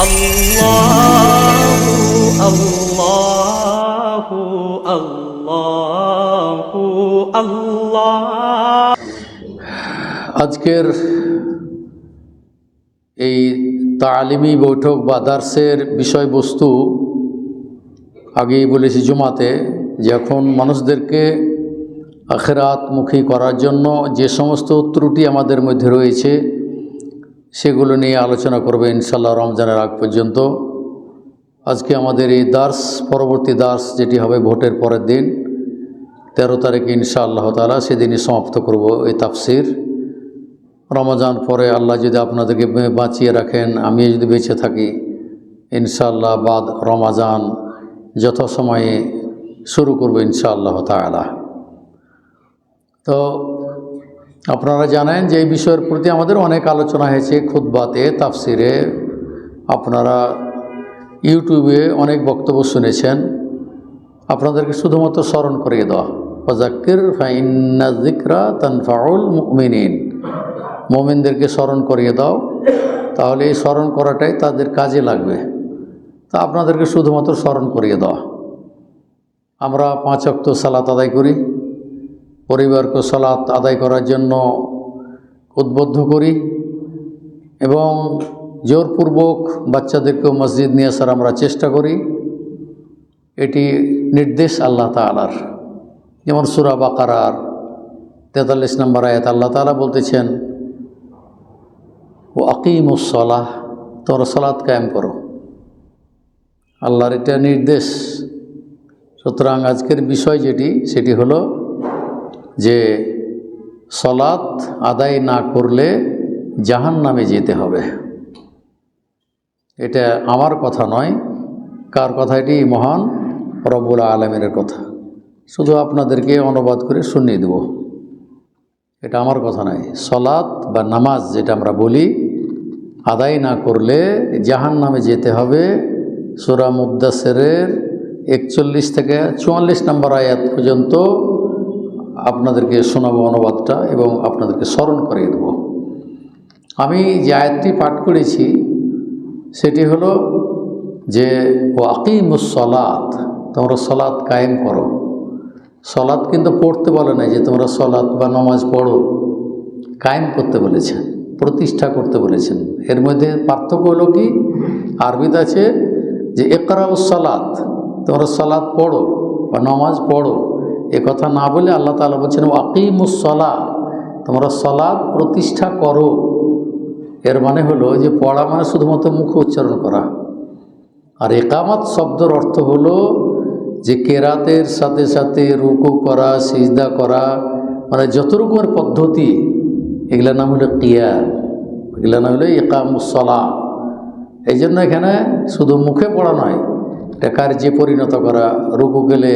আল্লাহু আল্লাহু আল্লাহু আল্লাহ। আজকের এই তালিমি বৈঠক বা দার্সের বিষয়বস্তু আগেই বলেছি জুমাতে, যে এখন মানুষদেরকে আখিরাতমুখী করার জন্য যে সমস্ত ত্রুটি আমাদের মধ্যে রয়েছে সেগুলো নিয়ে আলোচনা করবে ইনশাআল্লাহ রমজানের আগ পর্যন্ত। আজকে আমাদের এই দার্স, পরবর্তী দার্স যেটি হবে ভোটের পরের দিন 13 তারিখে ইনশাআল্লাহ তাআলা, সেদিনই সমাপ্ত করব এই তাফসির। রমজান পরে আল্লাহ যদি আপনাদেরকে বাঁচিয়ে রাখেন, আমি যদি বেঁচে থাকি, ইনশাআল্লাহ বাদ রমজান যথাসময়ে শুরু করব ইনশাআল্লাহ তাআলা। তো আপনারা জানেন যে এই বিষয়ের প্রতি আমাদের অনেক আলোচনা হয়েছে খুতবাতে, তাফসিরে, আপনারা ইউটিউবে অনেক বক্তব্য শুনেছেন। আপনাদেরকে শুধুমাত্র স্মরণ করিয়ে দেওয়া, ফাযাক্কির ফাইন্না যিকরা তানফাউল মুমিনিন, মুমিনদেরকে স্মরণ করিয়ে দাও, তাহলে এই স্মরণ করাটাই তাদের কাজে লাগবে। তা আপনাদেরকে শুধুমাত্র স্মরণ করিয়ে দেওয়া। আমরা 5 ওয়াক্ত সালাত আদায় করি, পরিবারকে সালাত আদায় করার জন্য উদ্বুদ্ধ করি এবং জোরপূর্বক বাচ্চাদেরকেও মসজিদ নিয়ে আসার আমরা চেষ্টা করি। এটি নির্দেশ আল্লাহ তাআলার। যেমন সূরা বাকারার 43 নম্বর আয়াত আল্লাহ তাআলা বলতেছেন, ও আকিমুস সালাহ, তোমরা সালাত কায়েম করো। আল্লাহর এটা নির্দেশ। সুতরাং আজকের বিষয় সেটি হলো যে সালাত আদায় না করলে জাহান্নামে যেতে হবে। এটা আমার কথা নয়, কার কথা? এটি মহান রব্বুল আলামিনের কথা। শুধু আপনাদেরকে অনুবাদ করে শুনিয়ে দেব, এটা আমার কথা নয়। সালাত বা নামাজ যেটা আমরা বলি, আদায় না করলে জাহান্নামে যেতে হবে। সূরা মুদ্দাসিরের 41 থেকে 44 নম্বর আয়াত পর্যন্ত আপনাদেরকে শোনাবো অনুবাদটা এবং আপনাদেরকে স্মরণ করিয়ে দেব। আমি যে আয়াতটি পাঠ করেছি সেটি হলো যে ও আকিমুস সালাত, তোমরা সালাত কায়েম করো। সালাত কিন্তু পড়তে বলে না যে তোমরা সালাত বা নামাজ পড়ো, কায়েম করতে বলেছেন, প্রতিষ্ঠা করতে বলেছেন। এর মধ্যে পার্থক্য হলো কি? আরবিতে আছে যে ইকরাউস সালাত, তোমরা সালাত পড়ো বা নামাজ পড়ো, এ কথা না বলে আল্লাহ তাআলা বলছেন আকিমুস সালাহ, তোমরা সালাত প্রতিষ্ঠা করো। এর মানে হলো যে পড়া মানে শুধুমাত্র মুখে উচ্চারণ করা, আর ইকামত শব্দের অর্থ হলো যে কেরাতের সাথে সাথে রুকু করা, সিজদা করা, মানে যত রকমের পদ্ধতি, এগুলোর নাম হলো কিয়াম, এগুলোর নাম হলো ইকামুস সালাহ। এই জন্য এখানে শুধু মুখে পড়া নয়, এটা কার্যে পরিণত করা। রুকু গেলে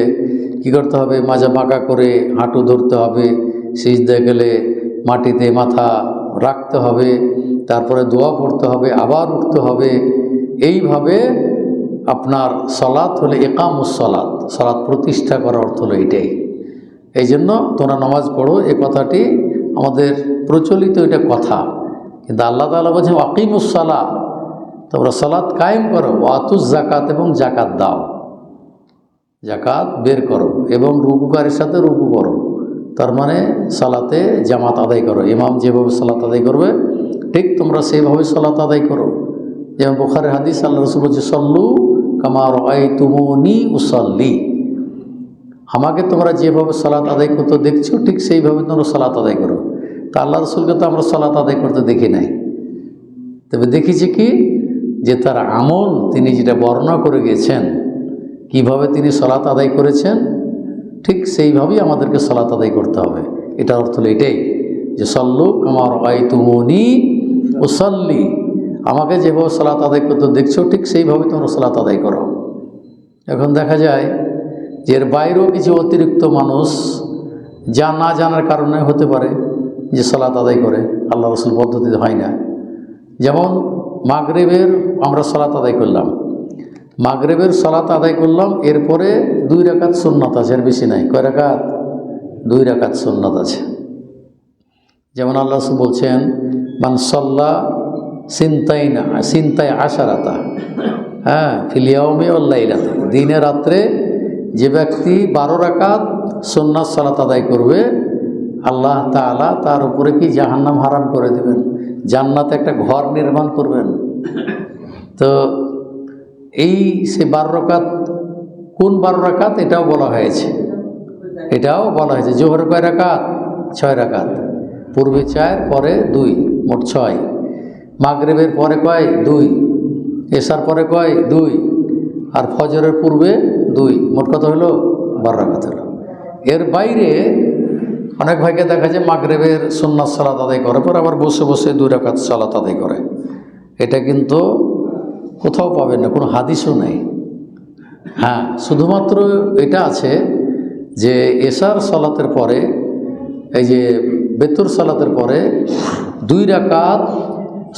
কী করতে হবে? মাজা বাঁকা করে হাঁটু ধরতে হবে, সিজদা গেলে মাটিতে মাথা রাখতে হবে, তারপরে দোয়া পড়তে হবে, আবার উঠতে হবে। এইভাবে আপনার সালাত হলে ইকামুস সালাত, সালাত প্রতিষ্ঠা করার অর্থ হলো এটাই। এই জন্য তোমরা নামাজ পড়ো, এ কথাটি আমাদের প্রচলিত এটা কথা। কিন্তু আল্লাহ তাআলা বলছেন আকিমুস সালাহ, তোমরা সালাত কায়েম করো, ওয়াতুজ যাকাত, এবং যাকাত দাও, যাকাত বের করো, এবং রুকুকারীর সাথে রুকু করো। তার মানে সালাতে জামাত আদায় করো। ইমাম যেভাবে সালাত আদায় করবে ঠিক তোমরা সেইভাবে সালাত আদায় করো। যেমন বুখারীর হাদিস, আল্লাহ রাসূল বলছে সল্লু কামা রাআইতুমুনি উসাল্লি, আমাকে তোমরা যেভাবে সালাত আদায় করতে দেখছো ঠিক সেইভাবে তোমরা সালাত আদায় করো। তা আল্লাহ রাসূলকে তো আমরা সালাত আদায় করতে দেখি নাই, তবে দেখেছি কি যে তার আমল তিনি যেটা বর্ণনা করে গেছেন, কিভাবে তিনি সালাত আদায় করেছেন, ঠিক সেইভাবেই আমাদেরকে সালাত আদায় করতে হবে। এটার অর্থ হলো এটাই যে সল্লু কামা রাআইতুমুনি উসাল্লি, আমাকে যেভাবে সালাত আদায় করতে দেখছো ঠিক সেইভাবে তোমরা সালাত আদায় করো। এখন দেখা যায় যে এর বাইরেও কিছু অতিরিক্ত মানুষ যা না জানার কারণে হতে পারে যে সালাত আদায় করে, আল্লাহ রাসূল পদ্ধতিতে হয় না। যেমন মাগরিবের আমরা সালাত আদায় করলাম, মাগরিবের সালাত আদায় করলাম, এরপরে 2 রাকাত সুন্নাত আছে, এর বেশি নাই। কয় রাকাত? 2 রাকাত সুন্নাত আছে। যেমন আল্লাহ রাসূল বলছেন মান সাল্লা সিনতাই আশারাতা, হ্যাঁ, ফিলিয়াউমে ওয়াল্লাইলাতে, দিনে রাত্রে যে ব্যক্তি 12 রাকাত সুন্নাত সালাত আদায় করবে, আল্লাহ তাআলা তার উপরে কি জাহান্নাম হারাম করে দেবেন, জান্নাতে একটা ঘর নির্মাণ করবেন। তো এই সে 12 রাকাত, কোন 12 রাকাত এটাও বলা হয়েছে, জোহর কয় রাকাত? 6 রাকাত, পূর্বে 4 পরে 2, মোট 6। মাগরিবের পরে কয়? 2। এশার পরে কয়? 2। আর ফজরের পূর্বে 2, মোট কত হলো? 12 রাকাত হলো। এর বাইরে অনেক ভাইকে দেখা যায় মাগরিবের সুন্নাত সালাত আদায় করে, পর আবার বসে বসে 2 রাকাত সালাত আদায় করে। এটা কিন্তু কোথাও পাবেন না, কোনো হাদিসও নেই। হ্যাঁ, শুধুমাত্র এটা আছে যে এশার সালাতের পরে, এই যে বেতুর সালাতের পরে 2 রাকাত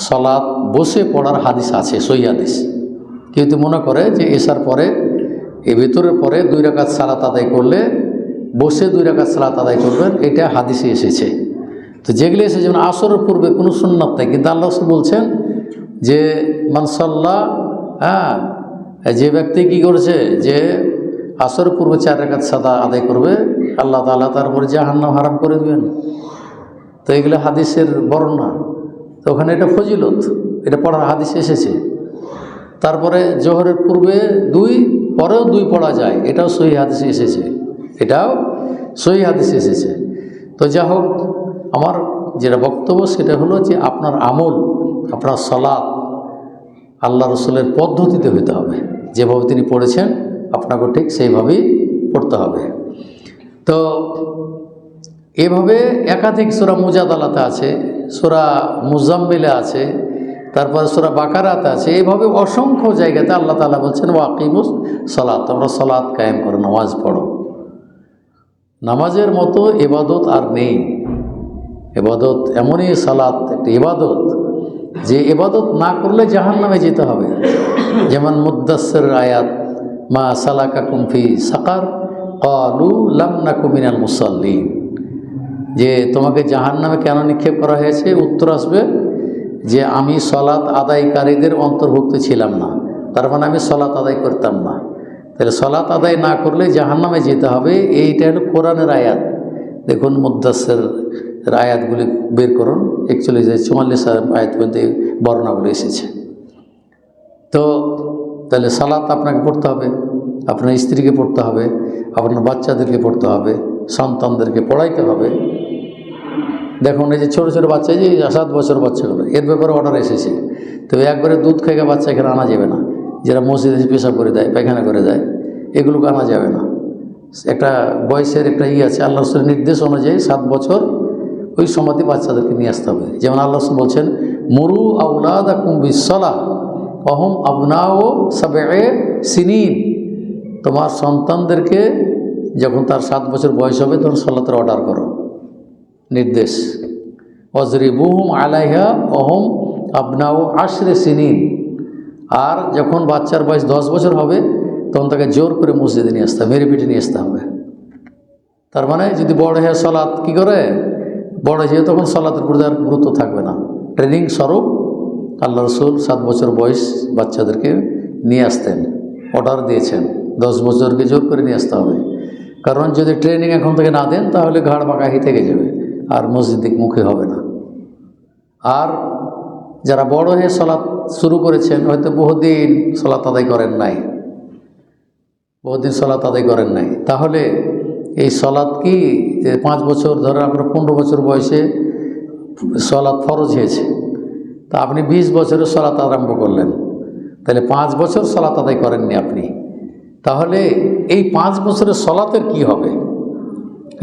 সালাত বসে পড়ার হাদিস আছে, সহিহ হাদিস। কেউ যদি মনে করে যে এশার পরে, এই বেতুরের পরে 2 রাকাত সালাত আদায় করলে বসে 2 রাকাত সালাত আদায় করবেন, এটা হাদিসে এসেছে। তো যেগুলো এসেছে, যেমন আসরের পূর্বে কোনো সুন্নাত নেই, কিন্তু আল্লাহ রাসূল বলছেন যে মানসাল্লাহ, হ্যাঁ, যে ব্যক্তি কি করেছে, যে আসরের পূর্বে 4 রাকাত সাদা আদায় করবে, আল্লাহ তাআলা তার উপরে জাহান্নাম হারাম করে দেবেন। তো এগুলো হাদিসের বর্ণনা, তো ওখানে এটা ফজিলত, এটা পড়ার হাদিসে এসেছে। তারপরে জোহরের পূর্বে 2, পরেও 2 পড়া যায়, এটাও সহিহ হাদিসে এসেছে, তো যা হোক, আমার যেটা বক্তব্য সেটা হলো যে আপনার আমল, আপনার সালাত আল্লাহ রসুলের পদ্ধতিতে হইতে হবে, যেভাবে তিনি পড়েছেন আপনাকে ঠিক সেইভাবেই পড়তে হবে। তো এভাবে একাধিক সূরা মুজাদালাতে আছে, সূরা মুজাম্মিলে আছে, তারপরে সূরা বাকারাতে আছে, এইভাবে অসংখ্য জায়গাতে আল্লাহ তাআলা বলছেন ওয়াকিমুস সালাত, তোমরা সালাত কায়েম করো, নামাজ পড়ো। নামাজের মতো ইবাদত আর নেই। ইবাদত এমনই, সালাত একটা ইবাদত, যে ইবাদত না করলে জাহান্নামে যেতে হবে। যেমন মুদ্দাসসির আয়াত, মা সালাকাকুম ফি সাকার ক্বালু লাম নাকু মিনাল মুসাল্লিন, যে তোমাকে জাহান্নামে কেন নিক্ষেপ করা হয়েছে, উত্তর আসবে যে আমি সালাত আদায়কারীদের অন্তর্ভুক্ত ছিলাম না, তার মানে আমি সালাত আদায় করতাম না। তাহলে সালাত আদায় না করলে জাহান্নামে যেতে হবে, এইটা হলো কোরআনের আয়াত। দেখুন মুদ্দাসসির আয়াতগুলি বের করুন, 41-44 আয়াত পর্যন্ত বর্ণনাগুলো এসেছে। তো তাহলে সালাত আপনাকে পড়তে হবে, আপনার স্ত্রীকে পড়তে হবে, আপনার বাচ্চাদেরকে পড়তে হবে, সন্তানদেরকে পড়াইতে হবে। দেখুন এই যে ছোটো ছোটো বাচ্চা, যে 7 বছর বাচ্চাগুলো, এর ব্যাপারে অর্ডার এসেছে। তবে একবারে দুধ খাইয়ে বাচ্চা এখানে আনা যাবে না, যারা মসজিদে পেশাব করে দেয়, পায়খানা করে দেয়, এগুলোকে আনা যাবে না। একটা বয়সের একটা আছে, আল্লাহ রাসূলের নির্দেশ অনুযায়ী 7 বছর ওই সময়তে বাচ্চাদেরকে নিয়ে আসতে হবে। যেমন আল্লাহ রাসূল বলছেন মুরু আওলাদাকুম বিসসালাহ ওয়া হুম আবনাউ সাবঈ সিনিন, তোমার সন্তানদেরকে যখন তার 7 বছর বয়স হবে তখন সালাতের অর্ডার করো, নির্দেশ। ওয়াজরিবুহুম আলাইহা ওয়া হুম আবনাউ 10 সিনিন, আর যখন বাচ্চার বয়স 10 বছর হবে তখন তাকে জোর করে মসজিদে নিয়ে আসতে হবে, মেরে পিঠে নিয়ে আসতে হবে। তার মানে যদি বড় হয়ে সালাত কী করে, বড় হয়ে তখন সালাতের প্রতি আর গুরুত্ব থাকবে না। ট্রেনিং স্বরূপ আল্লাহ রাসূল 7 বছর বয়স বাচ্চাদেরকে নিয়ে আসতেন, অর্ডার দিয়েছেন 10 বছরকে জোর করে নিয়ে আসতে হবে। কারণ যদি ট্রেনিং এখন থেকে না দেন তাহলে ঘাড় বাঁকাহি থেকে যাবে, আর মসজিদ দিক মুখে হবে না। আর যারা বড় হয়ে সালাত শুরু করেছেন, হয়তো বহুদিন সালাত আদায় করেন নাই, তাহলে এই সালাত কি, যে 5 বছর ধরে আপনার 15 বছর বয়সে সালাত ফরজ হয়েছে, তা আপনি 20 বছরে সালাত আরম্ভ করলেন, তাহলে 5 বছর সালাত আদায় করেননি আপনি, তাহলে এই 5 বছরের সালাতের কি হবে?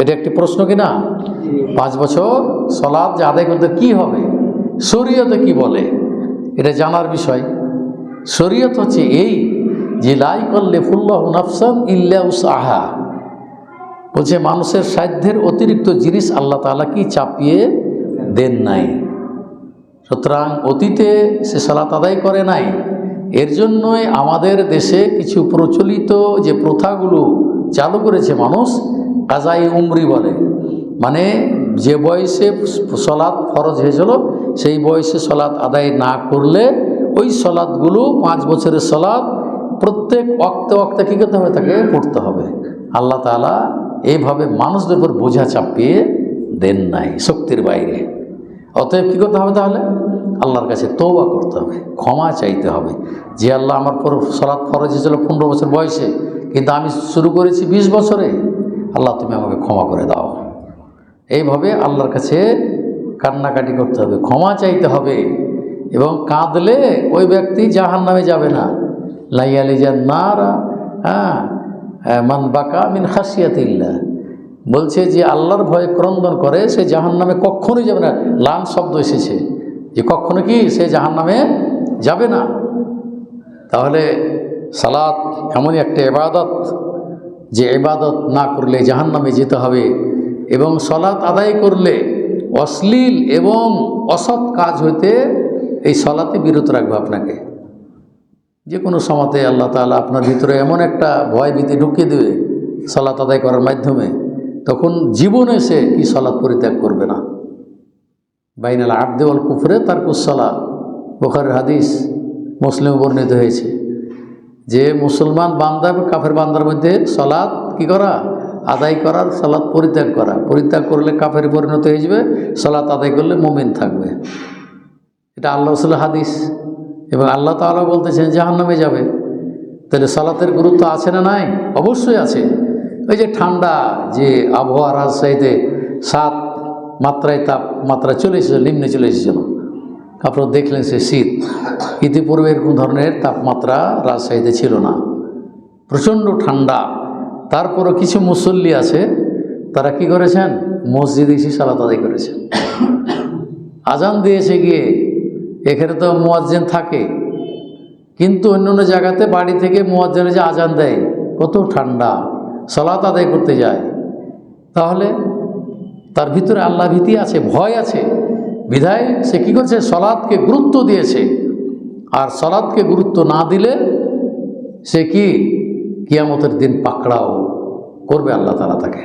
এটা একটি প্রশ্ন কি না? 5 বছর সালাত যে আদায় করতে কি হবে, শরীয়তে কি বলে, এটা জানার বিষয়। শরীয়ত হচ্ছে এই যে লা ইউকাল্লিফুল্লাহু নাফসান ইল্লা উসআহা, বলছে মানুষের সাধ্যের অতিরিক্ত জিনিস আল্লাহ তাআলা কি চাপিয়ে দেন নাই। সুতরাং অতীতে সে সালাত আদায় করে নাই, এর জন্যই আমাদের দেশে কিছু প্রচলিত যে প্রথাগুলো চালু করেছে মানুষ, কাজাই উমরি বলে, মানে যে বয়সে সালাত ফরজ হয়েছিল সেই বয়সে সলাৎ আদায় না করলে ওই সলাৎগুলো 5 বছরের সলাৎ প্রত্যেক ওয়াক্তে ওয়াক্তে কী করতে হবে, তাকে পড়তে হবে। আল্লাহ তাআলা এইভাবে মানুষদের উপর বোঝা চাপিয়ে দেন নাই, শক্তির বাইরে। অতএব কী করতে হবে তাহলে? আল্লাহর কাছে তওবা করতে হবে, ক্ষমা চাইতে হবে যে আল্লাহ আমার পর সলাৎ ফরজ হয়েছিল 15 বছর বয়সে, কিন্তু আমি শুরু করেছি 20 বছরে, আল্লাহ তুমি আমাকে ক্ষমা করে দাও। এইভাবে আল্লাহর কাছে কান্নাকাটি করতে হবে, ক্ষমা চাইতে হবে। এবং কাঁদলে ওই ব্যক্তি জাহান্নামে যাবে না। লাইয়ালিজান নারা মান বাকা মিন খাসিয়াতিল্লাহ, বলছে যে আল্লাহর ভয়ে ক্রন্দন করে সে জাহান্নামে কখনোই যাবে না। লান শব্দ এসেছে যে কখনো কি সে জাহান্নামে যাবে না। তাহলে সালাত এমনই একটা ইবাদত যে ইবাদত না করলে জাহান্নামে যেতে হবে। এবং সালাত আদায় করলে অশ্লীল এবং অসৎ কাজ হইতে এই সালাতে বিরত রাখবে আপনাকে। যে কোনো সময়তে আল্লাহ তাআলা আপনার ভিতরে এমন একটা ভয় ভীতি ঢুকিয়ে দেবে সালাত আদায় করার মাধ্যমে, তখন জীবনে সে কি সালাত পরিত্যাগ করবে না। বাইনাল আবদি ওয়াল কুফরে তারকুস সালাত, বুখারীর হাদিস, মুসলিমে বর্ণিত হয়েছে যে মুসলমান বান্দা এবং কাফের বান্দার মধ্যে সালাত কি করা, আদায় করার, সালাত পরিত্যাগ করা। পরিত্যাগ করলে কাফের পরিণত হয়ে যাবে, সালাত আদায় করলে মুমিন থাকবে। এটা আল্লাহ রাসূলের হাদিস। এবং আল্লাহ তাআলা বলতেছেন জাহান্নামে যাবে। তাহলে সালাতের গুরুত্ব আছে না নাই? অবশ্যই আছে। ওই যে ঠান্ডা যে আবহাওয়া রাজশাহীতে 7 মাত্রায় তাপমাত্রা চলে এসেছিল, নিম্নে চলে এসেছিল, আপনারা দেখলেন সে শীত। ইতিপূর্বে এরকম ধরনের তাপমাত্রা রাজশাহীতে ছিল না, প্রচণ্ড ঠান্ডা। তারপরও কিছু মুসল্লি আছে, তারা কি করেছেন, মসজিদে এসে সালাত আদায় করেছেন। আজান দিয়েছে গিয়ে, এখানে তো মুয়াজ্জিন থাকে, কিন্তু অন্য অন্য জায়গাতে বাড়ি থেকে মুয়াজ্জিন যে আজান দেয়, কত ঠান্ডা, সালাত আদায় করতে যায়। তাহলে তার ভিতরে আল্লাহ ভীতি আছে, ভয় আছে, বিধায় সে কী করছে, সালাতকে গুরুত্ব দিয়েছে। আর সালাতকে গুরুত্ব না দিলে সে কি কিয়ামতের দিন পাকড়াও করবে আল্লাহ তাআলা তাকে।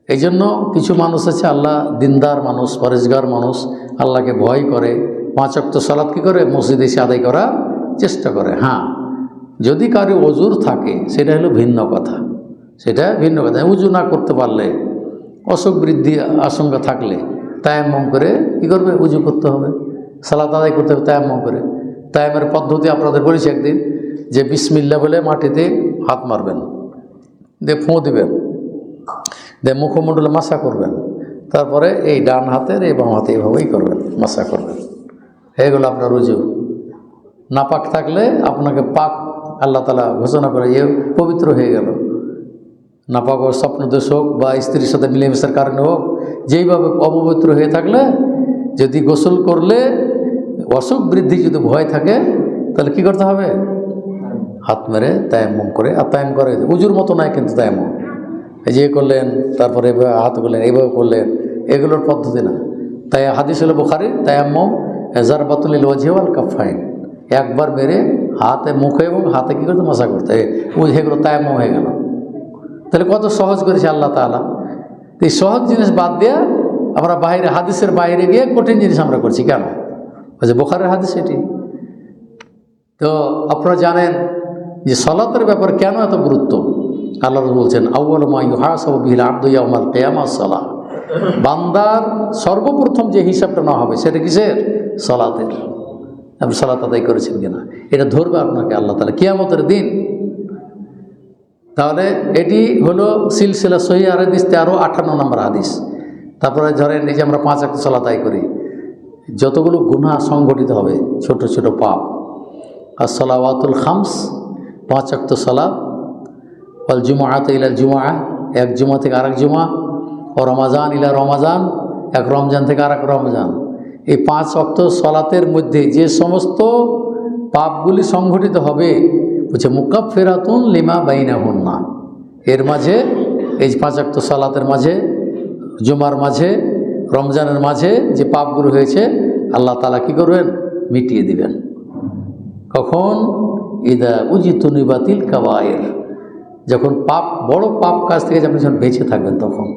এই জন্য কিছু মানুষ আছে, আল্লাহ দিনদার মানুষ, পরেজগার মানুষ, আল্লাহকে ভয় করে, 5 ওয়াক্ত সালাত কী করে, মসজিদে এসে আদায় করার চেষ্টা করে। হ্যাঁ, যদি কারো ওযুর থাকে সেটা হলো ভিন্ন কথা, সেটা ভিন্ন কথা। উজু না করতে পারলে, অসুখ বৃদ্ধি আশঙ্কা থাকলে তায়াম্মুম করে কী করবে, উজু করতে হবে, সালাত আদায় করতে হবে তায়াম্মুম করে। তায়াম্মের পদ্ধতি আপনাদের বলেছি একদিন, যে বিসমিল্লাহ বলে মাটিতে হাত মারবেন, দিয়ে ফোঁ দিবেন, দিয়ে মুখমণ্ডলে মাসা করবেন, তারপরে এই ডান হাতের এই বাম হাতে এইভাবেই করবেন, মাসা করবেন। এগুলো আপনার উজু। নাপাক থাকলে আপনাকে পাক আল্লাহ তাআলা ঘোষণা করে এ পবিত্র হয়ে গেল। নাপাক ও স্বপ্নদোষ হোক বা স্ত্রীর সাথে মিলেমিশার কারণে হোক, যেইভাবে অপবিত্র হয়ে থাকলে যদি গোসল করলে অসুখ বৃদ্ধি যদি ভয় থাকে, তাহলে কি করতে হবে, হাত মেরে তায়াম্মুম করে। আর তায়াম্মুম করে উজুর মতো নয় কিন্তু তায়াম্মুম, এই যে করলেন, তারপরে এভাবে হাত করলেন, এইভাবে করলেন, এগুলোর পদ্ধতি না। তাই হাদিস হলো বুখারীর, তায়াম্মুম জারবাতুল লিল ওয়াজহি ওয়াল কাফাইন, একবার মেরে হাতে, মুখে এবং হাতে কী করতে, মাসা করতে, এগুলো তায়াম্মুম হয়ে গেল। তাহলে কত সহজ করেছে আল্লাহ তাআলা। এই সহজ জিনিস বাদ দিয়ে আমরা বাইরে, হাদিসের বাইরে গিয়ে কঠিন জিনিস আমরা করছি কেন? ওই যে বুখারীর হাদিস এটি। তো আপনারা জানেন যে সালাতের ব্যাপারে কেন এত গুরুত্ব। আল্লাহ বলছেন আউয়ালু মা ইউহাসাবু বিহিল আবদু ইয়াউমাল কিয়ামাহ সালাত, বান্দার সর্বপ্রথম যে হিসাবটা না হবে সেটা কিসের, সালাতের। আপনি সালাত আদায় করেছেন কিনা, এটা ধরবে আপনাকে আল্লাহ তাআলা কিয়ামতের দিন। তাহলে এটি হলো সিলসিলা সহিহ হাদিস 1358 নম্বর হাদিস। তারপরে ধরেন এই যে আমরা 5 ওয়াক্ত সালাত আদায় করি, যতগুলো গুনাহ সংগঠিত হবে, ছোট ছোট পাপ, as-salawatul khams, 5 ওয়াক্ত সালাত, ওয়াল জুমআত ইলা জুমআ, এক জুমা থেকে আরেক জুমা, ও রমাজান ইলা রমাজান, এক রমজান থেকে আরেক রমজান। এই 5 ওয়াক্ত সালাতের মধ্যে যে সমস্ত পাপগুলি সংঘটিত হবে, বলছে মুকাফফিরাতুন লিমা বাইনাহুন্না, এর মাঝে এই 5 ওয়াক্ত সালাতের মাঝে, জুমার মাঝে, রমজানের মাঝে যে পাপগুলো হয়েছে আল্লাহ তাআলা কী করবেন, মিটিয়ে দিবেন। কখন, ইদা উজিতু নিবাতিল কাবায়ের, যখন পাপ, বড় পাপ কাজ থেকে আপনি যখন বেঁচে থাকবেন, তখন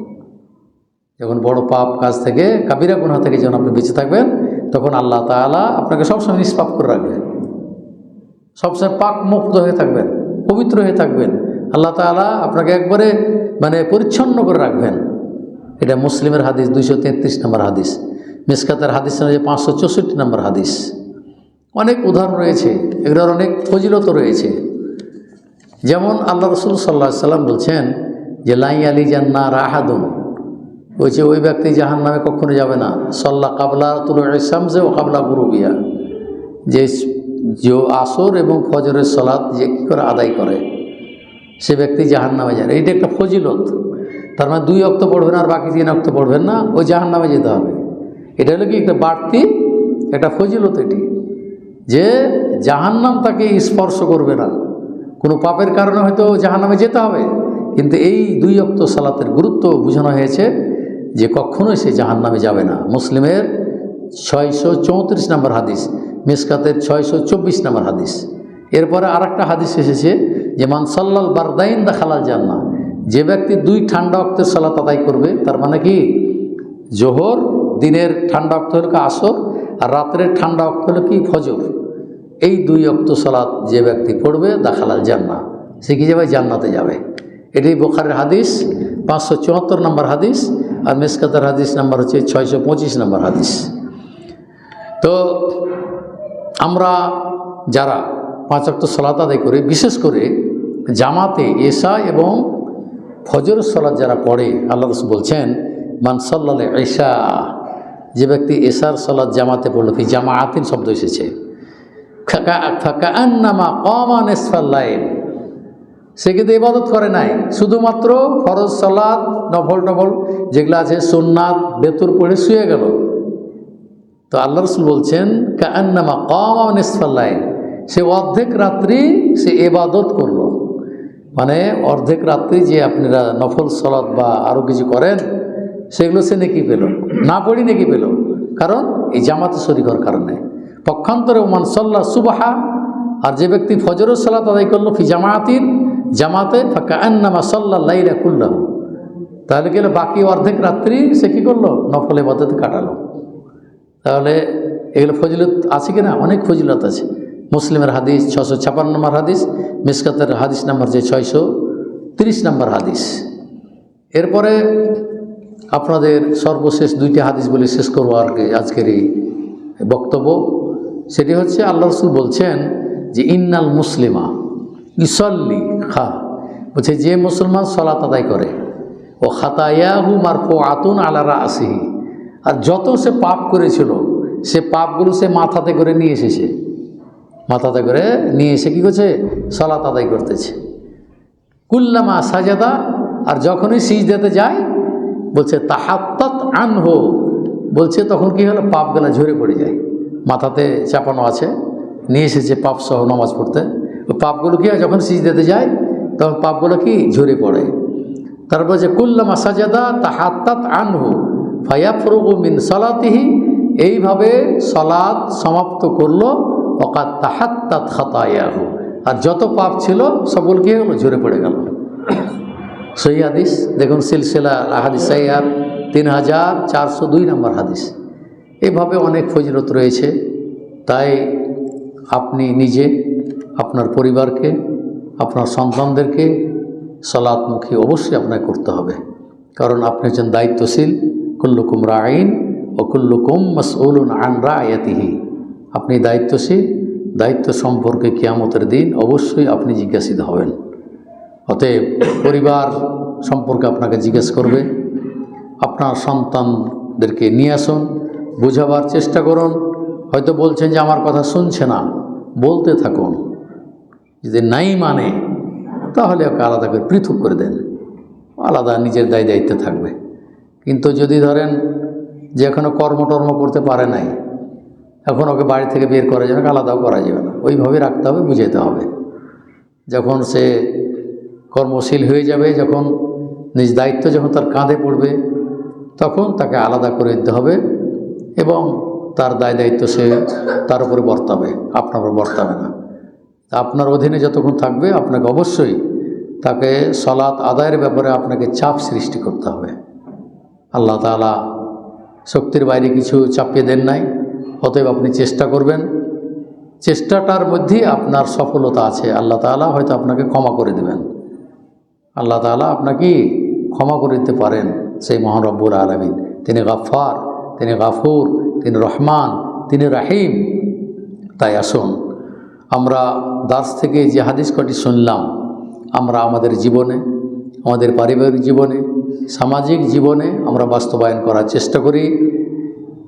যখন বড় পাপ কাজ থেকে, কাবিরা গুনাহ থেকে যখন আপনি বেঁচে থাকবেন, তখন আল্লাহ তাআলা আপনাকে সবসময় নিষ্পাপ করে রাখবেন, সবসময় পাক মুক্ত হয়ে থাকবেন, পবিত্র হয়ে থাকবেন। আল্লাহ তাআলা আপনাকে একবারে পরিচ্ছন্ন করে রাখবেন। এটা মুসলিমের হাদিস 233 নম্বর হাদিস, মিসকাতের হাদিস 564 নম্বর হাদিস। অনেক উদাহরণ রয়েছে, এগুলোর অনেক ফজিলত রয়েছে। যেমন আল্লাহ রসুল সাল্লাল্লাহু আলাইহি সাল্লাম বলছেন যে লা ইয়ালিজান নার আহাদুন, বলছে ওই ব্যক্তি জাহান্নামে কখনো যাবে না সাল্লা কাবলা তুলুই শামসি ওয়া কাবলা গুরুবিয়া, যে আসর এবং ফজরের সালাত যে কী করে আদায় করে সে ব্যক্তি জাহান্নামে যায়। এইটা একটা ফজিলত। তার মানে 2 ওয়াক্ত পড়বেন আর বাকি 3 ওয়াক্ত পড়বেন না, ওই জাহান্নামে যেতে হবে। এটা হলো কি একটা বাড়তি একটা ফজিলত, এটি যে জাহান্নাম তাকে স্পর্শ করবে না। কোনো পাপের কারণে হয়তো জাহান্নামে যেতে হবে, কিন্তু এই 2 ওয়াক্ত সালাতের গুরুত্ব বোঝানো হয়েছে যে কখনোই সে জাহান্নামে যাবে না। মুসলিমের 634 নম্বর হাদিস, মিসকাতের 624 নম্বর হাদিস। এরপরে আরেকটা হাদিস এসেছে যে মান সাল্লাল বারদাইন দাখালাল জান্নাহ, যে ব্যক্তি 2 ঠান্ডা ওয়াক্তের সালাত আদায় করবে, তার মানে কি জোহর, দিনের ঠান্ডা ওয়াক্ত হলো আসর, আর রাতের ঠান্ডা ওয়াক্ত হলো কি ফজর। এই 2 ওয়াক্ত সালাত যে ব্যক্তি পড়বে দাখালাল জান্নাহ, সে কি যাবে? জান্নাতে যাবে। এটি বুখারীর হাদিস 574 নম্বর হাদিস, আর মিসকাতের হাদিস নাম্বার হচ্ছে 625 নম্বর হাদিস। তো আমরা যারা 5 ওয়াক্ত সালাত আদায় করি, বিশেষ করে জামাতে এশা এবং ফজর সালাত যারা পড়ে, আল্লাহ রাসূল বলছেন মান সাল্লাল ইশা, যে ব্যক্তি এশার সালাত জামাতে পড়ল, ফি জামাআতিন শব্দ এসেছে, ফাকাআন্নামা কামা নিসফাল লাইল, সে কিন্তু ইবাদত করে নাই, শুধুমাত্র ফরজ সালাত নফল যেগুলো আছে সুন্নাত বেতুর পড়ে শুয়ে গেল। তো আল্লাহ রাসূল বলছেন কাআন্নামা কামা নিসফাল লাইল, সে অর্ধেক রাত্রি সে ইবাদত করলো। মানে অর্ধেক রাত্রি যে আপনারা নফল সালাত বা আরও কিছু করেন, সেগুলো সে নেকি পেল, না পড়ি নেকি পেল, কারণ এই জামাতে শরীক হওয়ার কারণে। পক্ষান্তরে মান সাল্লা সুবহা, আর যে ব্যক্তি ফজরের সালাত আদায় করলো ফি জামাআতিন, জামাতে, ফাকাআন্নামা সাল্লাল লাইলা কুল্লাহু, তাহলে গেলে বাকি অর্ধেক রাত্রি সে কী করলো? নফল ইবাদতে কাটালো। তাহলে এগুলো ফজিলত আছে কি না? অনেক ফজিলত আছে। মুসলিমের হাদিস 656 নম্বর হাদিস, মিসকাতের হাদিস নাম্বার যে 630 নম্বর হাদিস। এরপরে আপনাদের সর্বশেষ 2টি হাদিস বলে শেষ করবো আর কি আজকের এই বক্তব্য। সেটি হচ্ছে আল্লাহ রাসূল বলছেন যে ইন্নাল মুসলিমা ইসল্লি খা, বলছে যে মুসলমান সালাত আদায় করে, ও খাতায়াহু মারফুআতুন আলা রাসিহি, আর যত সে পাপ করেছিল সে পাপগুলো সে মাথাতে করে নিয়ে এসেছে, মাথাতে করে নিয়ে এসে কী করছে? সালাত আদায় করতেছে। কুল্লামা সাজাদা, আর যখনই সিজদাতে যায়, বলছে তাহাত্তাত আনহু, বলছে তখন কি হলো? পাপগুলো ঝরে পড়ে যায়, মাথাতে চাপানো আছে, নিয়ে এসেছে পাপ সহ নামাজ পড়তে, ওই পাপগুলো কি হয়? যখন সিজদাতে যায় তখন পাপগুলো কি ঝরে পড়ে। তারপর যে কুল্লামা সাজাদা তাহাত্তাত আনহু ফায়াফরুগু মিন সালাতিহি, এইভাবে সালাত সমাপ্ত করলো, ওয়াকাদ তাহাত্তাত খাতায়াহু, আর যত পাপ ছিল সবগুলো কি হলো? ঝরে পড়ে গেল। সহি হাদিস দেখুন, সিলসিলা হাদিস সাহিহার 3402 নম্বর হাদিস। এভাবে অনেক ফজিলত রয়েছে। তাই আপনি নিজে, আপনার পরিবারকে, আপনার সন্তানদেরকে সালাতমুখী অবশ্যই আপনাকে করতে হবে, কারণ আপনি হচ্ছেন দায়িত্বশীল। কুল্লুকুম রাঈন ও কুল্লুকুম মাসউলুন আন রায়াতিহি, আপনি দায়িত্বশীল, দায়িত্ব সম্পর্কে কিয়ামতের দিন অবশ্যই আপনি জিজ্ঞাসিত হবেন। অতএব পরিবার সম্পর্কে আপনাকে জিজ্ঞেস করবে। আপনার সন্তানদেরকে নিয়ে আসুন, বোঝাবার চেষ্টা করুন। হয়তো বলছেন যে আমার কথা শুনছে না, বলতে থাকুন। যদি নাই মানে তাহলে ওকে আলাদা করে পৃথক করে দেন, আলাদা নিজের দায়িত্বে থাকবে। কিন্তু যদি ধরেন যে এখনও কর্মটর্ম করতে পারে নাই, এখন ওকে বাড়ি থেকে বের করা যাবে না, আলাদাও করা যাবে না, ওইভাবে রাখতে হবে, বুঝাইতে হবে। যখন সে কর্মশীল হয়ে যাবে, যখন নিজ দায়িত্ব যখন তার কাঁধে পড়বে, তখন তাকে আলাদা করে দিতে হবে এবং তার দায়িত্ব সে তার উপরে বর্তাবে, আপনার উপর বর্তাবে না। আপনার অধীনে যতক্ষণ থাকবে আপনাকে অবশ্যই তাকে সালাত আদায়ের ব্যাপারে আপনাকে চাপ সৃষ্টি করতে হবে। আল্লাহ তাআলা শক্তির বাইরে কিছু চাপিয়ে দেন নাই, অতএব আপনি চেষ্টা করবেন, চেষ্টাটার মধ্যেই আপনার সফলতা আছে। আল্লাহ তাআলা হয়তো আপনাকে ক্ষমা করে দেবেন, আল্লাহ তাআলা আপনাকে ক্ষমা করে দিতে পারেন। সেই মহান রব্বুল আলামিন, তিনি গাফফার, তিনি গাফুর, তিনি রহমান, তিনি রাহিম। তাই আসুন আমরা দাস থেকে যে হাদিস কটি শুনলাম, আমরা আমাদের জীবনে, আমাদের পারিবারিক জীবনে, সামাজিক জীবনে আমরা বাস্তবায়ন করার চেষ্টা করি।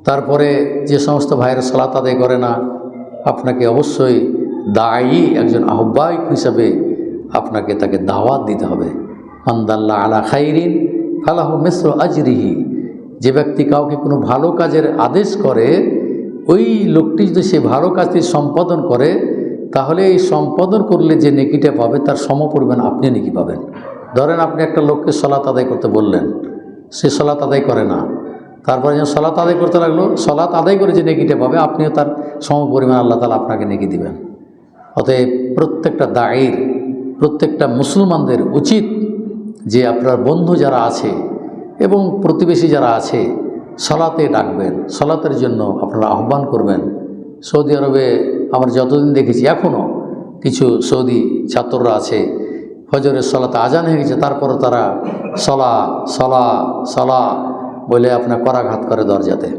তারপরে যে সমস্ত ভাইয়েরা সালাত আদায় করে না, আপনাকে অবশ্যই দায়ী, একজন আহ্বায়ক হিসাবে আপনাকে তাকে দাওয়াত দিতে হবে। মান দাল্লা আলা খাইরিন ফালাহু মিসলু আজরিহি, যে ব্যক্তি কাউকে কোনো ভালো কাজের আদেশ করে, ওই লোকটি যদি সে ভালো কাজটি সম্পাদন করে, তাহলে এই সম্পাদন করলে যে নেকিটা পাবে তার সমপরিমাণ আপনি নেকি পাবেন। ধরেন আপনি একটা লোককে সালাত আদায় করতে বললেন, সে সালাত আদায় করে না, তারপরে যখন সালাত আদায় করতে লাগলো, সালাত আদায় করে যে নেকিটা পাবে আপনিও তার সমপরিমাণ আল্লাহ তাআলা আপনাকে নেকি দিবেন। অতএব প্রত্যেকটা দায়ীর, প্রত্যেকটা মুসলমানদের উচিত যে আপনার বন্ধু যারা আছে এবং প্রতিবেশী যারা আছে, সালাতে ডাকবেন, সালাতের জন্য আপনারা আহ্বান করবেন। সৌদি আরবে আমরা যতদিন দেখেছি, এখনও কিছু সৌদি ছাত্ররা আছে, ফজরের সালাতে আজান হয়ে গেছে, তারপরে তারা সলা সলা সলা বলে আপনার করাঘাত করে দরজাতে,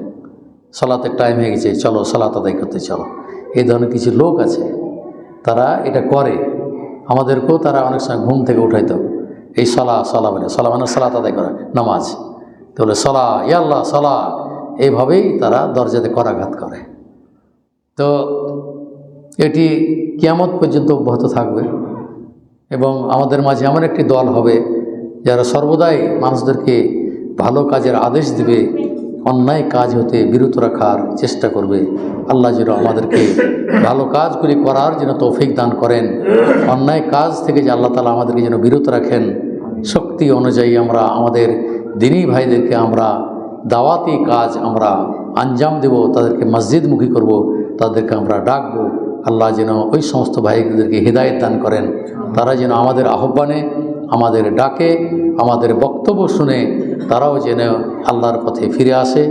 সালাতের টাইম হয়ে গেছে, চলো সালাত আদায় করতে চলো। এই ধরনের কিছু লোক আছে, তারা এটা করে। আমাদেরকেও তারা অনেক সময় ঘুম থেকে উঠাইতো, এই সলা সলা বলে, সলা মানে সালাত আদায় করা, নামাজ, তো বলে সলা ইয়াল্লাহ সলা, এইভাবেই তারা দরজাতে করাঘাত করে। তো এটি কিয়ামত পর্যন্ত অব্যাহত থাকবে এবং আমাদের মাঝে এমন একটি দল হবে যারা সর্বদাই মানুষদেরকে ভালো কাজের আদেশ দিবে, অন্যায় কাজ হতে বিরত রাখার চেষ্টা করবে। আল্লাহ যেন আমাদেরকে ভালো কাজগুলি করার জন্য তৌফিক দান করেন, অন্যায় কাজ থেকে যে আল্লাহ তাআলা আমাদেরকে যেন বিরত রাখেন। শক্তি অনুযায়ী আমরা আমাদের দিনী ভাইদেরকে আমরা দাওয়াতি কাজ আমরা আঞ্জাম দেব, তাদেরকে মসজিদমুখী করব, তাদেরকে আমরা ডাকবো। আল্লাহ যেন ওই সমস্ত ভাইদেরকে হিদায়াত দান করেন, তারা যেন আমাদের আহ্বানে, আমাদের ডাকে, আমাদের বক্তব্য শুনে তারাও যেন আল্লাহর পথে ফিরে আসে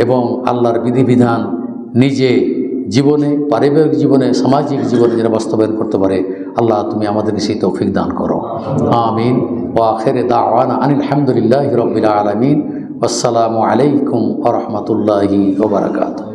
এবং আল্লাহর বিধিবিধান নিজে জীবনে, পারিবারিক জীবনে, সামাজিক জীবনে যেন বাস্তবায়ন করতে পারে। আল্লাহ তুমি আমাদেরকে সেই তৌফিক দান করো, আমিন। ওয়া আখিরু দাওয়ানা আনিল হামদুলিল্লাহি রাব্বিল আলামিন। আসসালামু আলাইকুম ওয়া রাহমাতুল্লাহি ওয়া বারাকাতুহু।